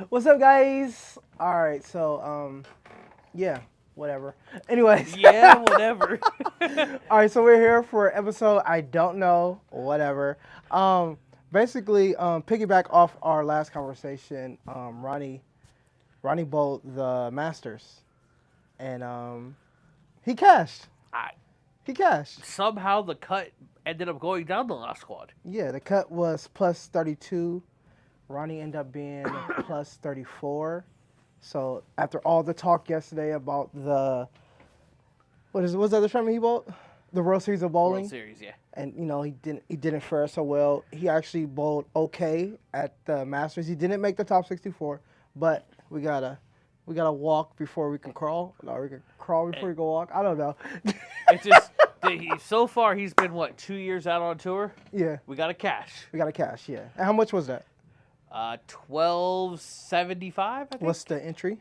What's up, guys? All right, so yeah, whatever. Anyways, Yeah, whatever. all right, so we're here for episode I don't know, whatever. Basically, piggyback off our last conversation, Ronnie bowled the Masters, and he cashed. I, He cashed. somehow the cut ended up going down the last squad. Yeah, the cut was plus 32. Ronnie ended up being plus 34. So after all the talk yesterday about the what's the other tournament he bowled? The World Series of Bowling. World Series, yeah. And he didn't fare so well. He actually bowled okay at the Masters. He didn't make the top 64, but we gotta walk before we can crawl. No, we can crawl before we can walk. I don't know. It's just so far he's been 2 years out on tour. Yeah, We got a cash. we got to cash. Yeah. And how much was that? 1275. I think. What's the entry?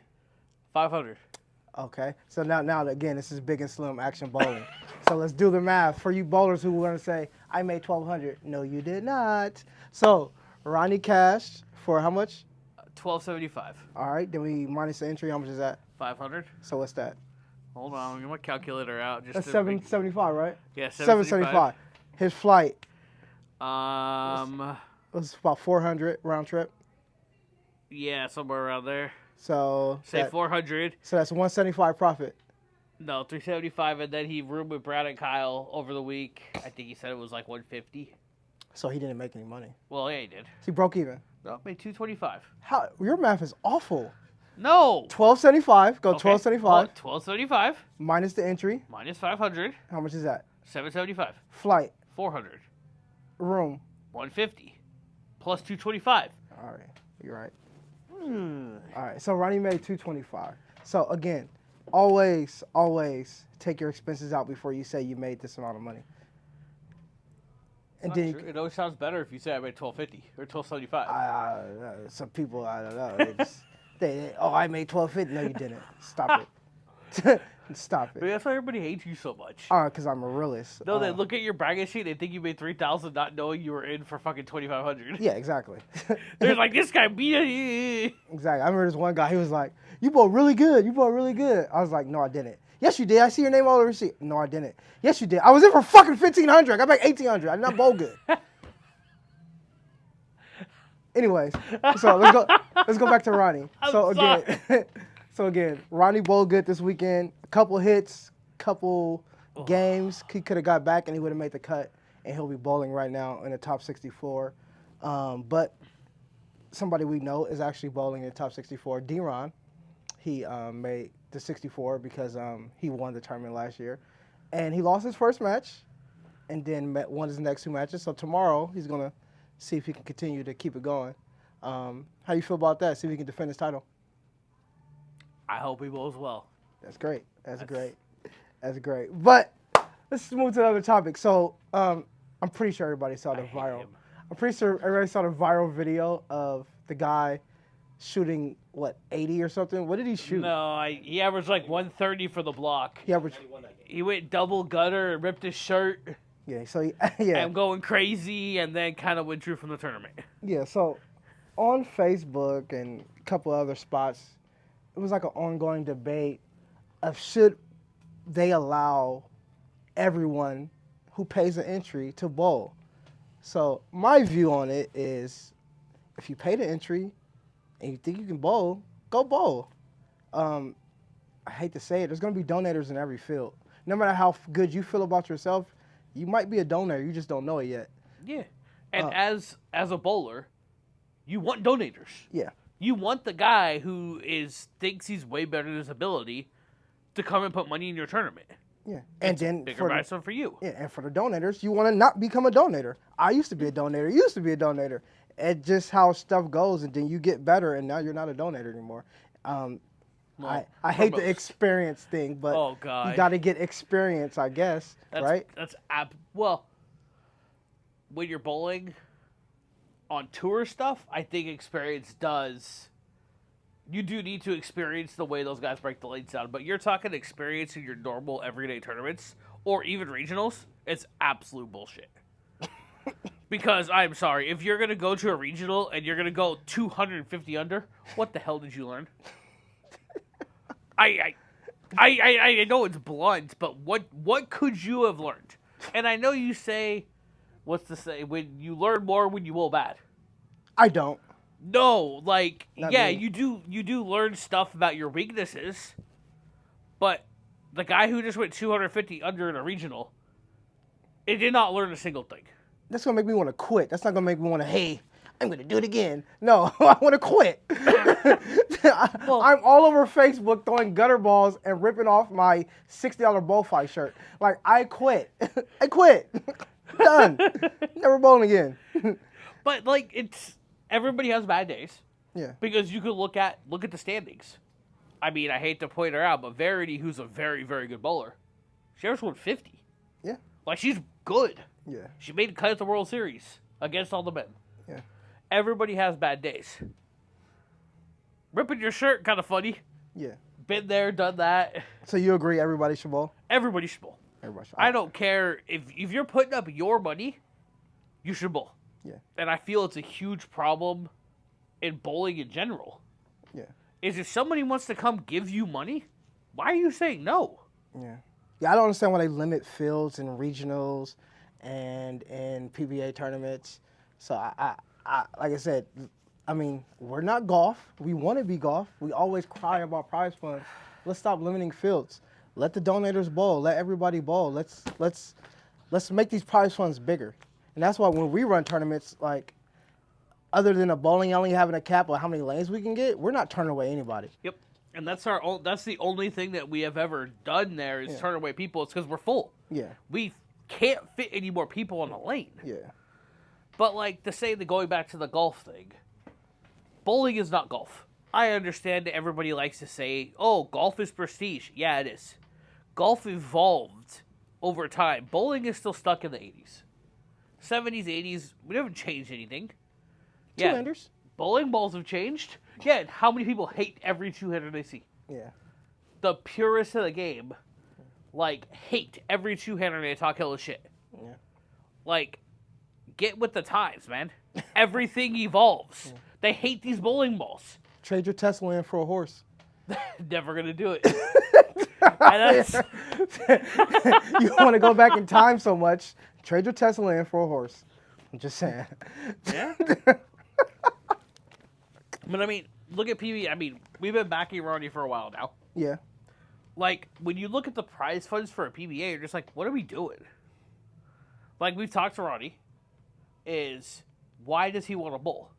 500. Okay. So now again, this is big and slim action bowling. So let's do the math for you bowlers who want to say I made 1,200. No, you did not. So Ronnie cashed for how much? 1275. All right. Then we minus the entry. How much is that? 500. So what's that? Hold on, I'm get my calculator out. That's 775, right? Yeah, 775. His flight Um, was about 400 round trip. yeah, somewhere around there. So Say 400. So that's 175 profit. No, 375, and then he roomed with Brad and Kyle over the week. I think he said it was like 150. So he didn't make any money. Well, yeah, he did. He broke even. No, made 225. How your math is awful. No. 1275. Go Okay. 1275 1275 minus the entry. minus 500. How much is that? 775. Flight, 400. room. 150. Plus 225. All right, you're right. All right, so Ronnie made 225. So again, always take your expenses out before you say you made this amount of money. And Not then true. It always sounds better if you say I made 1250 or 1275. some people I don't know. I made 1250. No, you didn't. Stop it. Stop Maybe it. that's why everybody hates you so much. Because I'm a realist. No, they look at your bragging sheet, they think you made 3,000 not knowing you were in for fucking 2,500. Yeah, exactly. They're like, this guy beat it. Exactly. I remember this one guy. He was like, "You bowled really good. You bowled really good." I was like, "No, I didn't." "Yes, you did. I see your name all over the receipt." "No, I didn't." "Yes, you did. I was in for fucking 1,500. I got back 1,800. I did not bowl good." Anyways, so let's go back to Ronnie. So again, Ronnie bowled good this weekend. A couple hits, couple games. He could have got back and he would have made the cut, and he'll be bowling right now in the top 64. But somebody we know is actually bowling in the top 64. D-Ron, he made the 64 because he won the tournament last year, and he lost his first match, and then won his next two matches. So tomorrow he's gonna see if he can continue to keep it going. How do you feel about that? See if he can defend his title. I hope he bowls well. That's great. That's great. That's great. But let's move to another topic. So I'm pretty sure everybody saw the viral. I'm pretty sure everybody saw the viral video of the guy shooting 80 or something. What did he shoot? No, he averaged like 130 for the block. He averaged. He went double gutter and ripped his shirt. Yeah. So And going crazy, and then kind of withdrew from the tournament. Yeah. So on Facebook and a couple other spots, it was like an ongoing debate of should they allow everyone who pays an entry to bowl. So my view on it is, if you pay the entry and you think you can bowl, go bowl. I hate to say it, there's going to be donators in every field. No matter how good you feel about yourself, you might be a donator. You just don't know it yet. Yeah. And as a bowler, you want donators. Yeah. You want the guy who thinks he's way better than his ability to come and put money in your tournament. Yeah. And It's then bigger milestone for you. Yeah, and for the donators, you want to not become a donator. I used to be a donator. You used to be a donator. It's just how stuff goes, and then you get better, and now you're not a donator anymore. I hate the experience thing, but Oh, God. you got to get experience, I guess, right? Well, when you're bowling on tour stuff, I think experience does. You do need to experience the way those guys break the lanes down, but you're talking experience in your normal everyday tournaments or even regionals. It's absolute bullshit. Because I'm sorry, if you're gonna go to a regional and you're gonna go 250 under, what the hell did you learn? I know it's blunt, but what could you have learned? And I know you say, what's the say? When you learn more when you bowl bad. I don't. No, like Not yeah, me. you do learn stuff about your weaknesses, but the guy who just went 250 under in a regional, it did not learn a single thing. That's gonna make me want to quit. That's not gonna make me want to. Hey, I'm gonna do it again. No, I want to quit. I'm all over Facebook throwing gutter balls and ripping off my $60 bullfight shirt. Like I quit. I quit. Done. Never bowling again. But like it's everybody has bad days. Yeah. Because you could look at the standings. I mean, I hate to point her out, but Verity, who's a very, very good bowler, she just won 50. Yeah. Like she's good. Yeah. She made a cut at the World Series against all the men. Yeah. Everybody has bad days. Ripping your shirt, kind of funny. Yeah. Been there, done that. So you agree everybody should bowl? Everybody should bowl. Everybody should. I don't care if you're putting up your money, you should bowl. Yeah. And I feel it's a huge problem in bowling in general. Yeah. Is if somebody wants to come give you money, why are you saying no? Yeah. Yeah, I don't understand why they limit fields in regionals and in PBA tournaments. So I like I said, I mean, we're not golf. We want to be golf. We always cry about prize funds. Let's stop limiting fields. Let the donators bowl. Let everybody bowl. Let's make these prize funds bigger. And that's why when we run tournaments, like, other than a bowling alley having a cap on how many lanes we can get, we're not turning away anybody. Yep. And that's the only thing that we have ever done there is turn away people. It's because we're full. Yeah. We can't fit any more people on the lane. Yeah. But like to say that going back to the golf thing, bowling is not golf. I understand that everybody likes to say, oh, golf is prestige. Yeah, it is. Golf evolved over time. Bowling is still stuck in the 80s. 70s, 80s, we haven't changed anything. Two-handers. Bowling balls have changed. Yeah, and how many people hate every two-hander they see? Yeah. The purists of the game, like, hate every two-hander they talk hella shit. Yeah. Like, get with the times, man. Everything evolves. Yeah. They hate these bowling balls. Trade your Tesla in for a horse. Never gonna do it. You want to go back in time so much, trade your Tesla in for a horse. I'm just saying. Yeah. But I mean, look at PB. I mean, we've been backing Ronnie for a while now. Yeah. Like, when you look at the prize funds for a PBA, you're just like, what are we doing? Like, we've talked to Ronnie, is why does he want to bowl?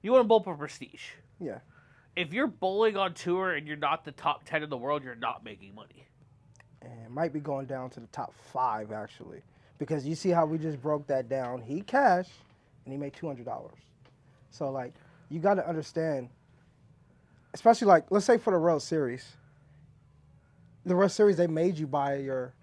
You want to bowl for prestige. Yeah. If you're bowling on tour and you're not the top 10 in the world, you're not making money. And it might be going down to the top 5, actually. Because you see how we just broke that down. He cashed, and he made $200. So, like, you got to understand, especially, like, let's say for the World Series. The World Series, they made you buy your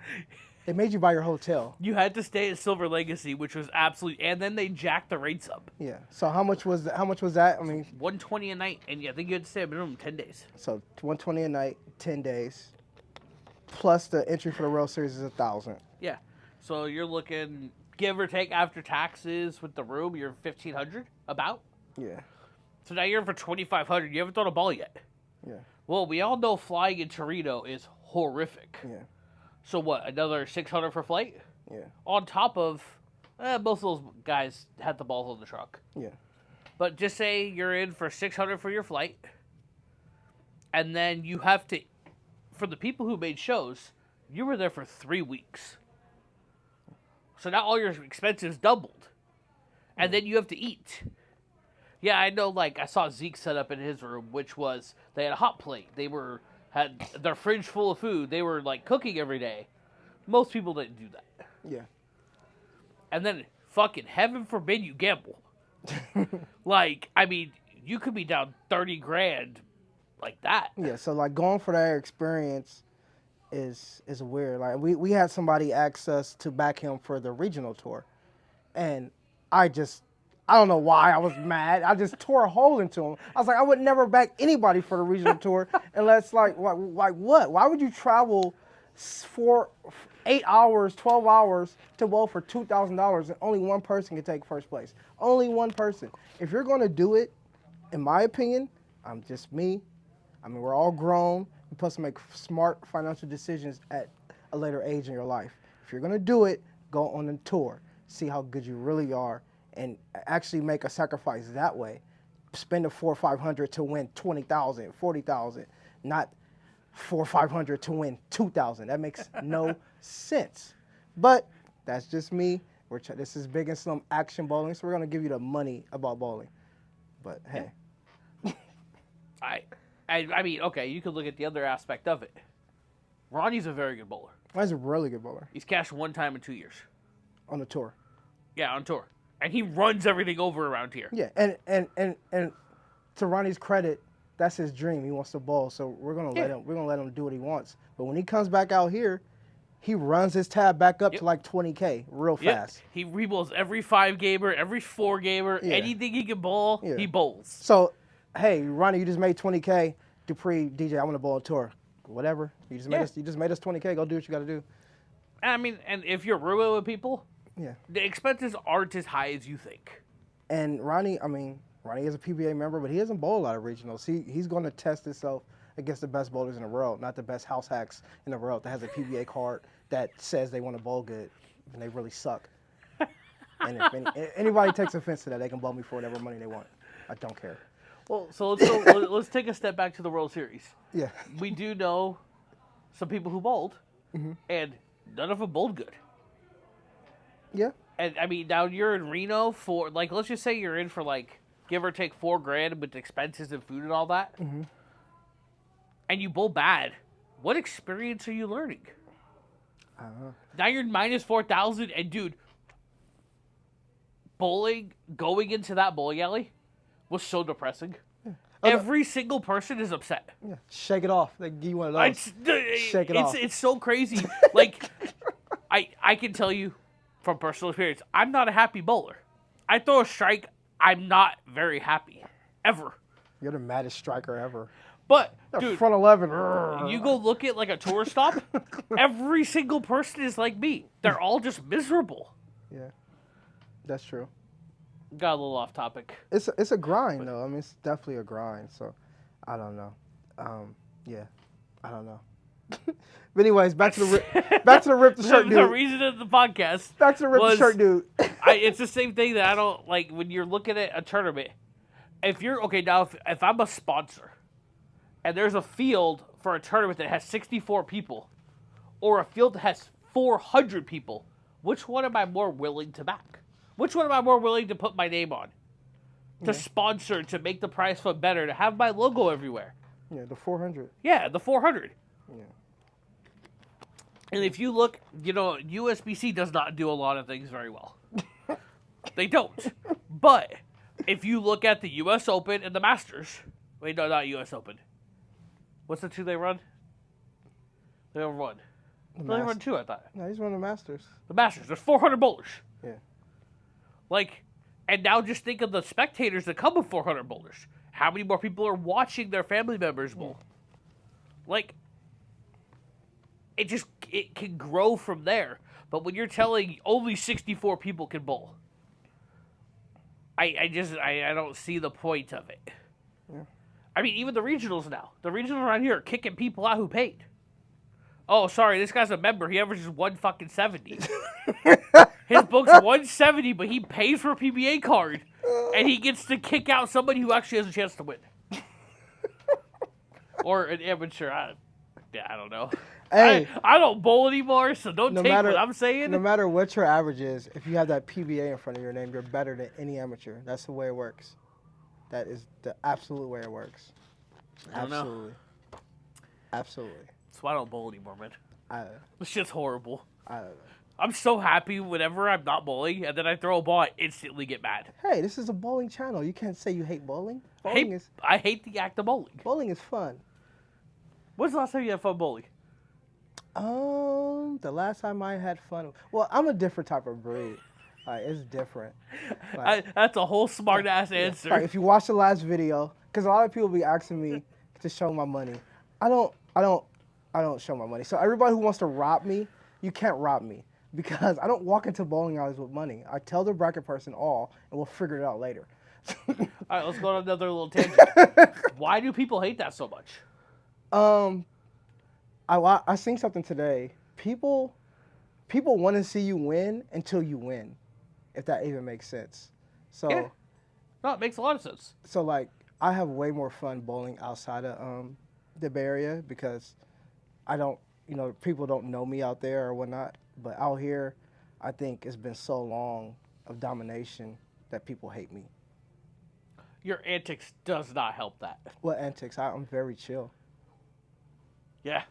hotel. You had to stay at Silver Legacy, which was absolutely, and then they jacked the rates up. Yeah. So how much was that? I mean, $120 a night, and I think you had to stay a minimum 10 days. So $120 a night, 10 days, plus the entry for the World Series is $1,000. Yeah. So you're looking, give or take after taxes with the room, you're $1,500 about. Yeah. So now you're in for $2,500. You haven't thrown a ball yet. Yeah. Well, we all know flying in Torino is horrific. Yeah. So what? Another $600 for flight? Yeah. On top of, most of those guys had the balls on the truck. Yeah. But just say you're in for $600 for your flight, and then you have to, for the people who made shows, you were there for 3 weeks. So now all your expenses doubled, and then you have to eat. Yeah, I know. Like I saw Zeke set up in his room, which was they had a hot plate. They had their fridge full of food. They were like cooking every day. Most people didn't do that. Yeah. And then fucking heaven forbid you gamble. Like, I mean, you could be down 30 grand like that. Yeah, so like going for that experience is weird. Like we had somebody ask us to back him for the regional tour. And I don't know why I was mad. I just tore a hole into him. I was like, I would never back anybody for the regional tour unless like what? Why would you travel 8 hours, 12 hours to bowl for $2,000, and only one person can take first place. Only one person. If you're going to do it, in my opinion, I'm just me. I mean, we're all grown. You're supposed to make smart financial decisions at a later age in your life. If you're going to do it, go on a tour. See how good you really are, and actually make a sacrifice that way. Spend the $400 or $500 to win $20,000, $40,000, not $400 or $500 to win $2,000. That makes no sense. But that's just me. This is Big and Slim Action Bowling, so we're gonna give you the money about bowling. But hey, I mean, okay, you could look at the other aspect of it. Ronnie's a very good bowler. Ronnie's a really good bowler. He's cashed one time in 2 years. On the tour. Yeah, on tour. And he runs everything over around here. Yeah, and to Ronnie's credit, that's his dream. He wants to bowl, so we're gonna let him do what he wants. But when he comes back out here, he runs his tab back up to like 20K real fast. He bowls every 5-gamer, every 4-gamer, anything he can bowl, he bowls. So, hey, Ronnie, you just made 20K. Dupree, DJ, I want to bowl on tour. Whatever. You just made us 20K. Go do what you got to do. I mean, and if you're real with people, the expenses aren't as high as you think. And Ronnie is a PBA member, but he doesn't bowl a lot of regionals. He's going to test himself against the best bowlers in the world, not the best house hacks in the world that has a PBA card that says they want to bowl good, and they really suck. And if anybody takes offense to that, they can bowl me for whatever money they want. I don't care. Well, so let's take a step back to the World Series. Yeah. We do know some people who bowled, and none of them bowled good. Yeah. And I mean, now you're in Reno for let's just say you're in for give or take $4,000 with expenses and food and all that, and you bowl bad. What experience are you learning? I don't know. Now you're minus 4,000, and dude, bowling going into that bowling alley was so depressing. Yeah. Every single person is upset. Yeah, shake it off. They give you one of those. Shake it off. It's so crazy. I can tell you from personal experience, I'm not a happy bowler. I throw a strike, I'm not very happy. Ever. You're the maddest striker ever. But, dude, front 11. You go look at a tour stop, every single person is like me. They're all just miserable. Yeah, that's true. Got a little off topic. It's a grind, though. I mean, it's definitely a grind, so I don't know. I don't know. But anyways, back to the rip the shirt dude. The reason of the podcast. Back to the rip the shirt dude. It's the same thing that I don't like when you're looking at a tournament. If you're if I'm a sponsor, and there's a field for a tournament that has 64 people, or a field that has 400 people, which one am I more willing to back? Which one am I more willing to put my name on? To sponsor, to make the prize fund better, to have my logo everywhere. Yeah, the 400. Yeah, the 400. Yeah. And if you look, USBC does not do a lot of things very well. They don't. But if you look at the U.S. Open and the Masters, wait, no, not U.S. Open. What's the two they run? They don't run. They run two, I thought. No, he's running the Masters. The Masters. There's 400 bowlers. Yeah. And now just think of the spectators that come with 400 bowlers. How many more people are watching their family members bowl? It can grow from there. But when you're telling only 64 people can bowl, I don't see the point of it. Yeah. I mean, even the regionals now. The regionals around here are kicking people out who paid. Oh, sorry, this guy's a member. He averages 170. His book's 170, but he paid for a PBA card, and he gets to kick out somebody who actually has a chance to win. Or an amateur. I don't know. Hey, I don't bowl anymore, so don't take what I'm saying. No matter what your average is, if you have that PBA in front of your name, you're better than any amateur. That's the way it works. That is the absolute way it works. I don't know. Absolutely. That's why I don't bowl anymore, man. This shit's horrible. I don't know. I'm so happy whenever I'm not bowling, and then I throw a ball, I instantly get mad. Hey, this is a bowling channel. You can't say you hate bowling. I hate the act of bowling. Bowling is fun. When's the last time you had fun bowling? The last time I had fun. Well, I'm a different type of breed. It's different. That's a whole smart ass answer. Like, if you watch the last video, because a lot of people be asking me to show my money. I don't show my money. So everybody who wants to rob me, you can't rob me because I don't walk into bowling alleys with money. I tell the bracket person all, and we'll figure it out later. All right, let's go on another little tangent. Why do people hate that so much? I seen something today. People want to see you win until you win, if that even makes sense. So, Yeah. No, it makes a lot of sense. so like I have way more fun bowling outside of the Bay Area because I don't, people don't know me out there or whatnot. But out here, I think it's been so long of domination that people hate me. Your antics does not help that. What antics? I'm very chill. Yeah.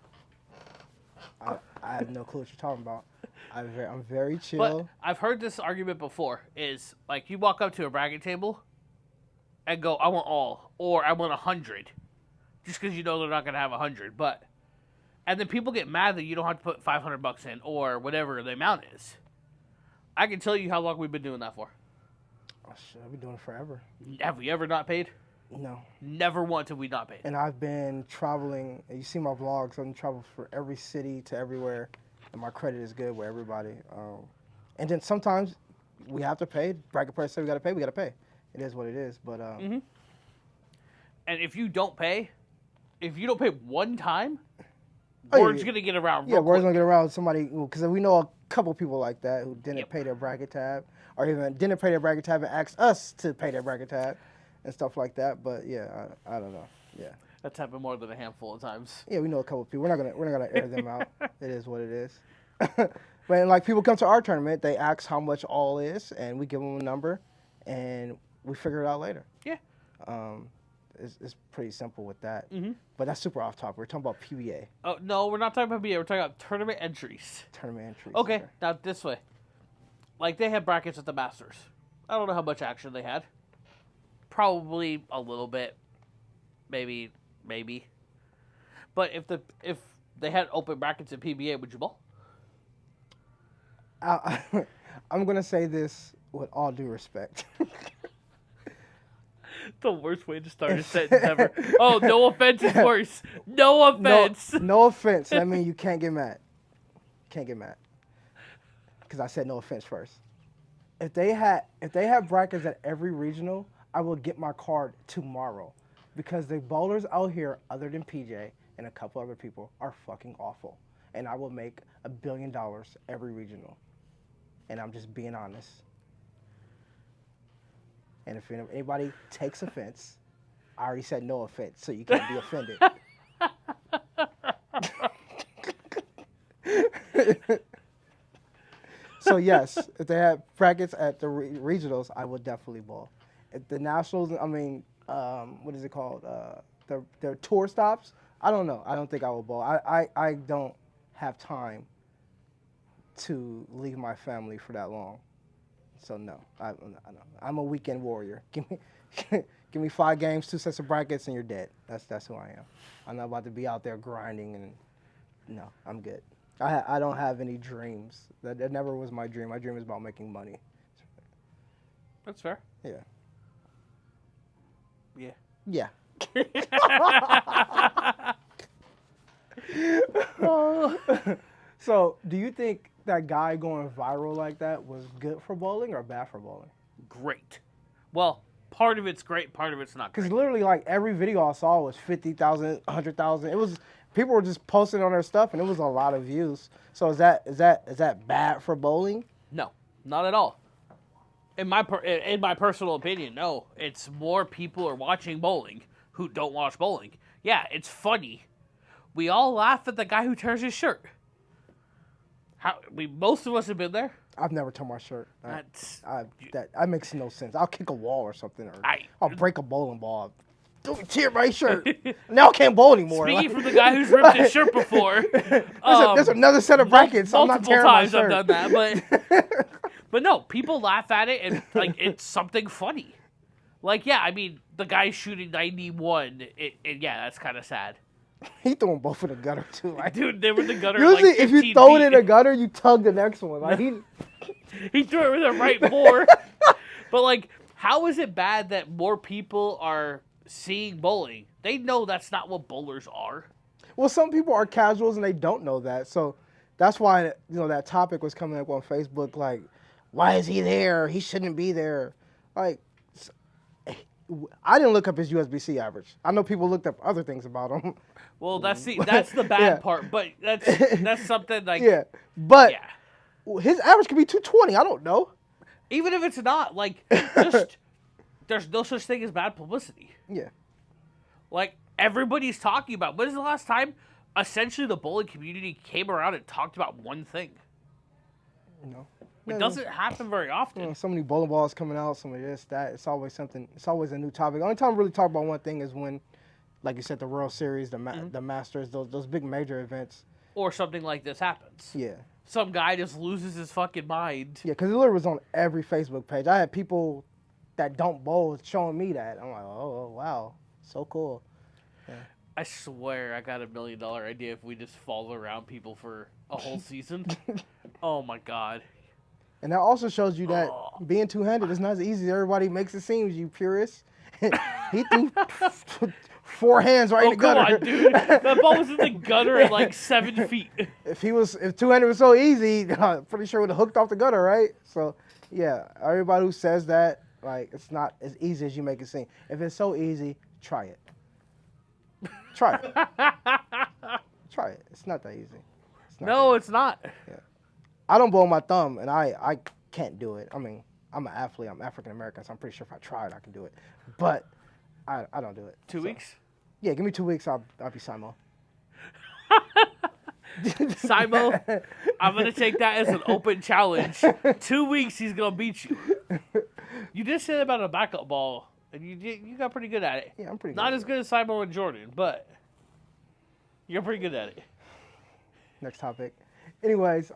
I have no clue what you're talking about. I'm very chill. But I've heard this argument before, is like you walk up to a bracket table and go, I want all, or I want 100, just because you know they're not going to have 100. And then people get mad that you don't have to put $500 in, or whatever the amount is. I can tell you how long we've been doing that for. Oh, shit, I've been doing it forever. Have we ever not paid? No. Never once have we not paid. And I've been traveling, and you see my vlogs, I've been traveling for every city to everywhere, and my credit is good with everybody. And then sometimes we have to pay. Bracket price said we got to pay. It is what it is. But And if you don't pay one time, word's going to get around real word's quick. going to get around somebody, because we know a couple people like that who didn't pay their bracket tab, or even didn't pay their bracket tab and asked us to pay their bracket tab and stuff like that. But yeah, I don't know. Yeah. That's happened more than a handful of times. Yeah, we know a couple of people. We're not gonna air them out. It is what it is. But like people come to our tournament, they ask how much all is, and we give them a number, and we figure it out later. Yeah. It's pretty simple with that. Mm-hmm. But that's super off topic. We're talking about PBA. Oh no, we're not talking about BA. We're talking about tournament entries. Tournament entries. Okay, now this way. Like they had brackets at the Masters. I don't know how much action they had. Probably a little bit. Maybe. But if they had open brackets at PBA, would you bowl? I'm gonna say this with all due respect. The worst way to start a sentence ever. Oh, no offense is worse. No offense. No offense. That means you can't get mad. Can't get mad. Because I said no offense first. If they had brackets at every regional, I will get my card tomorrow. Because the bowlers out here, other than PJ and a couple other people, are fucking awful. And I will make $1 billion every regional. And I'm just being honest. And if anybody takes offense, I already said no offense, so you can't be offended. So yes, if they have brackets at the regionals, I would definitely bowl. At the nationals, I mean, what is it called? Their tour stops. I don't know. I don't think I will bowl. I don't have time to leave my family for that long. So no, I'm a weekend warrior. Give me 5 games, 2 sets of brackets, and you're dead. That's who I am. I'm not about to be out there grinding and no, I'm good. I don't have any dreams. That never was my dream. My dream is about making money. That's fair. Yeah. Yeah. So, do you think that guy going viral like that was good for bowling or bad for bowling? Great. Well, part of it's great, part of it's not great. Because literally, like, every video I saw was 50,000, 100,000. It was, people were just posting on their stuff, and it was a lot of views. So is that bad for bowling? No, not at all. In my personal opinion, no. It's more people are watching bowling who don't watch bowling. Yeah, it's funny. We all laugh at the guy who tears his shirt. Most of us have been there. I've never torn my shirt. That makes no sense. I'll kick a wall or something, or I'll break a bowling ball. Don't tear my shirt. Now I can't bowl anymore. Speaking from the guy who's ripped his shirt before. There's another set of brackets. I'm not tearing my shirt. Multiple times I've done that, but no, people laugh at it and like it's something funny. Like, yeah, I mean, the guy shooting 91, yeah, that's kind of sad. He threw them both in the gutter too. Like, dude, they were in the gutter. Usually, like if you throw it in the gutter, you tug the next one. Like he threw it with the right more. But like, how is it bad that more people are seeing bowling? They know that's not what bowlers are. Well, some people are casuals and they don't know that, so that's why that topic was coming up on Facebook. Like, why is he there? He shouldn't be there. Like, I didn't look up his USBC average. I know people looked up other things about him. Well, that's the bad part, but that's something like but his average could be 220. I don't know. Even if it's not, like, just there's no such thing as bad publicity. Yeah. Like, everybody's talking about. When is the last time, essentially, the bowling community came around and talked about one thing? No. It doesn't happen very often. So many bowling balls coming out, some of this, that. It's always something. It's always a new topic. The only time we really talk about one thing is when, like you said, the World Series, the Masters, those big major events. Or something like this happens. Yeah. Some guy just loses his fucking mind. Yeah, because it literally was on every Facebook page. I had people that don't bowl showing me that. I'm like, oh wow, so cool. Yeah. I swear I got $1 million idea if we just follow around people for a whole season. Oh my god. And that also shows you that being two-handed is not as easy as everybody makes it seem, you purists. He threw 4 hands right in the gutter. Come on, dude. That ball was in the gutter at like 7 feet. If two-handed was so easy, I'm pretty sure it would have hooked off the gutter, right? So, yeah, everybody who says that, like, it's not as easy as you make it seem. If it's so easy, try it. Try it. Try it. It's not that easy. It's not. Yeah. I don't bowl my thumb, and I can't do it. I mean, I'm an athlete. I'm African American, so I'm pretty sure if I tried, I can do it. But I don't do it. 2 weeks? Yeah, give me 2 weeks. I'll be Simo. Simo, I'm gonna take that as an open challenge. 2 weeks, he's gonna beat you. You did say that about a backup ball, and you got pretty good at it. Yeah, I'm pretty good. Not as good as Simo and Jordan, but you're pretty good at it. Next topic. Anyways,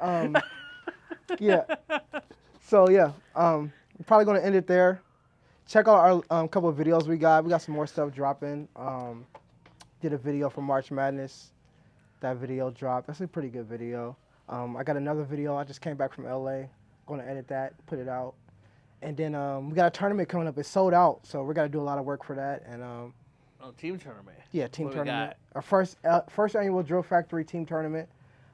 yeah. So yeah, we're probably gonna end it there. Check out our couple of videos we got. We got some more stuff dropping. Did a video for March Madness. That video dropped. That's a pretty good video. I got another video. I just came back from LA. Going to edit that, put it out. And then we got a tournament coming up. It's sold out, so we're gonna do a lot of work for that. And team tournament. Yeah, team tournament. Our first annual Drill Factory team tournament.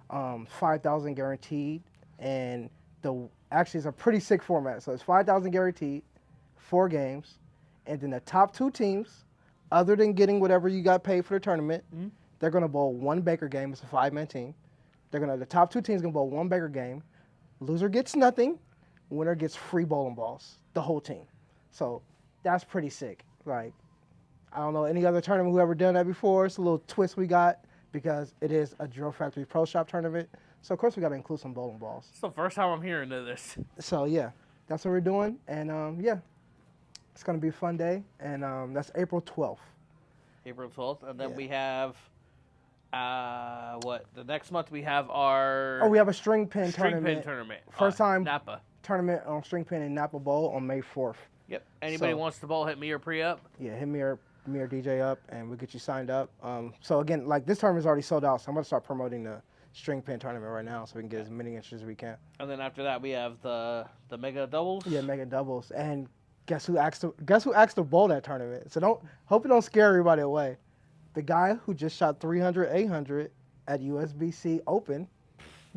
5,000 guaranteed, and actually it's a pretty sick format. So it's 5,000 guaranteed, 4 games, and then the top 2 teams, other than getting whatever you got paid for the tournament, they're gonna bowl 1 Baker game. It's a 5-man team. The top 2 teams gonna bowl 1 Baker game. Loser gets nothing. Winner gets free bowling balls. The whole team. So that's pretty sick. Like, I don't know any other tournament who ever done that before. It's a little twist we got, because it is a Drill Factory Pro Shop tournament. So, of course, we got to include some bowling balls. It's the first time I'm hearing of this. So, yeah, that's what we're doing. And, yeah, it's going to be a fun day. And that's April 12th. April 12th. And then we have, the next month we have our... Oh, we have a string pin tournament. First time Napa. Tournament on string pin in Napa Bowl on May 4th. Yep. Anybody wants the ball, hit me or pre-up? Yeah, hit me or DJ up, and we'll get you signed up. So again, like, this tournament's already sold out, so I'm gonna start promoting the string pin tournament right now, so we can get as many entries as we can. And then after that, we have the mega doubles. Yeah, mega doubles. And guess who asked to bowl that tournament? So hope you don't scare everybody away. The guy who just shot 300, 800 at USBC Open,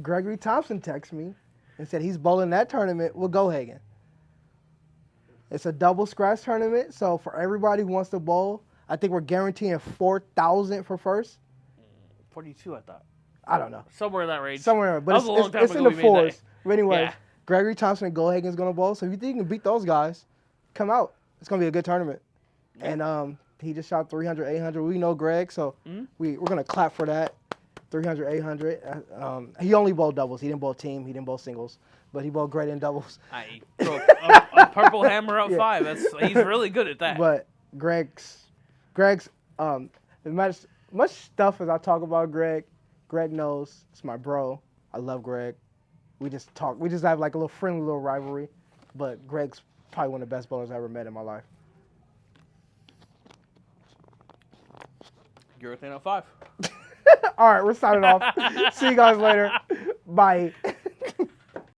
Gregory Thompson, texted me and said he's bowling that tournament with Gohagen. It's a double scratch tournament, so for everybody who wants to bowl, I think we're guaranteeing 4,000 for first. 42, I thought. I don't know. Somewhere in that range. Somewhere, but it's in the 4s. But anyway, Gregory Thompson and Gohagen's gonna bowl. So if you think you can beat those guys, come out. It's gonna be a good tournament. Yeah. And he just shot 300, 800. We know Greg, so we're gonna clap for that. 300, 800. He only bowled doubles. He didn't bowl team. He didn't bowl singles. But he bowled great in doubles. I broke a purple hammer up 5. He's really good at that. But Greg's as much stuff as I talk about Greg knows it's my bro. I love Greg. We just talk. We just have like a little friendly little rivalry. But Greg's probably one of the best bowlers I ever met in my life. Urethane 05. All right, we're signing off. See you guys later. Bye.